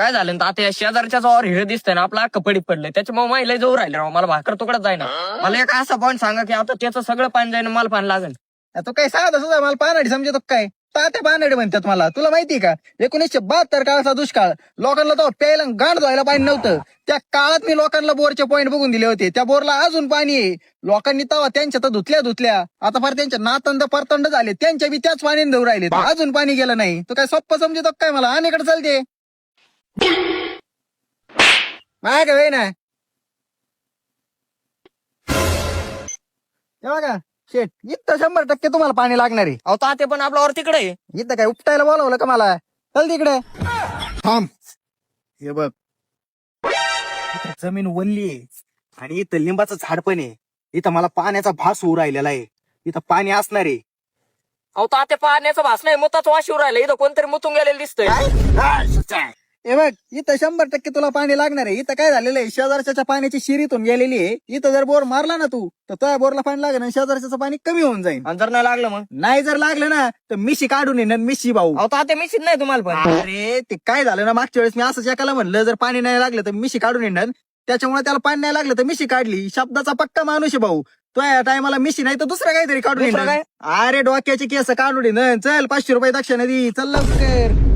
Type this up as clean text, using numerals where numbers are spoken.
काय झालं ना आता या शेजारच्या जोर हिरे दिसतंय ना आपला कपडीत पडलंय त्याच्यामुळे महिला जाऊ राहिले राव मला भाकर तुकडच जाईना. मला एक असा पॉईंट सांगा की आता त्याचं सगळं पाणी जाईन मला पाणी लागेल. तू काय साधा सुद्धा मला पानाडी समजतो काय तात्या पानाडी म्हणतात मला. तुला माहिती का 1972 काळाचा दुष्काळ लोकांना तो प्यायला गांड धुवायला पाणी नव्हतं. त्या काळात मी लोकांना बोरचे पॉईंट बघून दिले होते. त्या बोरला अजून पाणी आहे. लोकांनी तवा त्यांच्या तर धुतल्या आता फार त्यांच्या नातंड परतंड झाले त्यांच्या बी त्याच पाण्याने धुवून राहिले अजून पाणी गेलं नाही. तू काय सोप्पं समजतो काय मला अनेकडे चालते माय का ना तेव्हा का शेट इथं 100% तुम्हाला पाणी लागणार आहे. अहो तात्या पण आपल्यावर तिकडे आहे. इथं काय उपटायला बोलावलं का मला. चल तिकडे थांब. हे बघ इथं जमीन वल्ली आहे आणि इथं लिंबाचं झाड पण आहे. इथं मला पाण्याचा भास होऊ राहिलेला आहे. इथं पाणी असणार आहे. अहो तात्या पाण्याचं भास नाही मुताचं वाशिव राहिलं इथं कोणतरी मुतून गेलेलं दिसतंय. हे बघ इथं 100% तुला पाणी लागणार आहे. इथं काय झालेलं आहे शेजारच्या पाण्याची शिरीतून गेलेली आहे. इथं जर बोर मारला ना तू तर तुझ्या बोरला पाणी लागेल आणि शेजारचं पाणी कमी होऊन जाईल. आणि जर नाही लागलं मग नाही जर लागलं ना तर मिशी काढून येणार मिशी भाऊ. अहो तात्या मिशीत नाही तुम्हाला पण. अरे ते काय झालं ना मागच्या वेळेस मी असंच एकाला म्हणलं जर पाणी नाही लागलं तर मिशी काढून येणार. त्याच्यामुळे त्याला पाणी नाही लागलं तर मिशी काढली. शब्दाचा पक्का माणूस आहे भाऊ. तो या टायमाला मिशी नाही तर दुसरं काहीतरी काढून दुसरं येणार. अरे डोक्याचे केस काढून येणार. चल 500 रुपये दक्षिणा दी चल लवकर.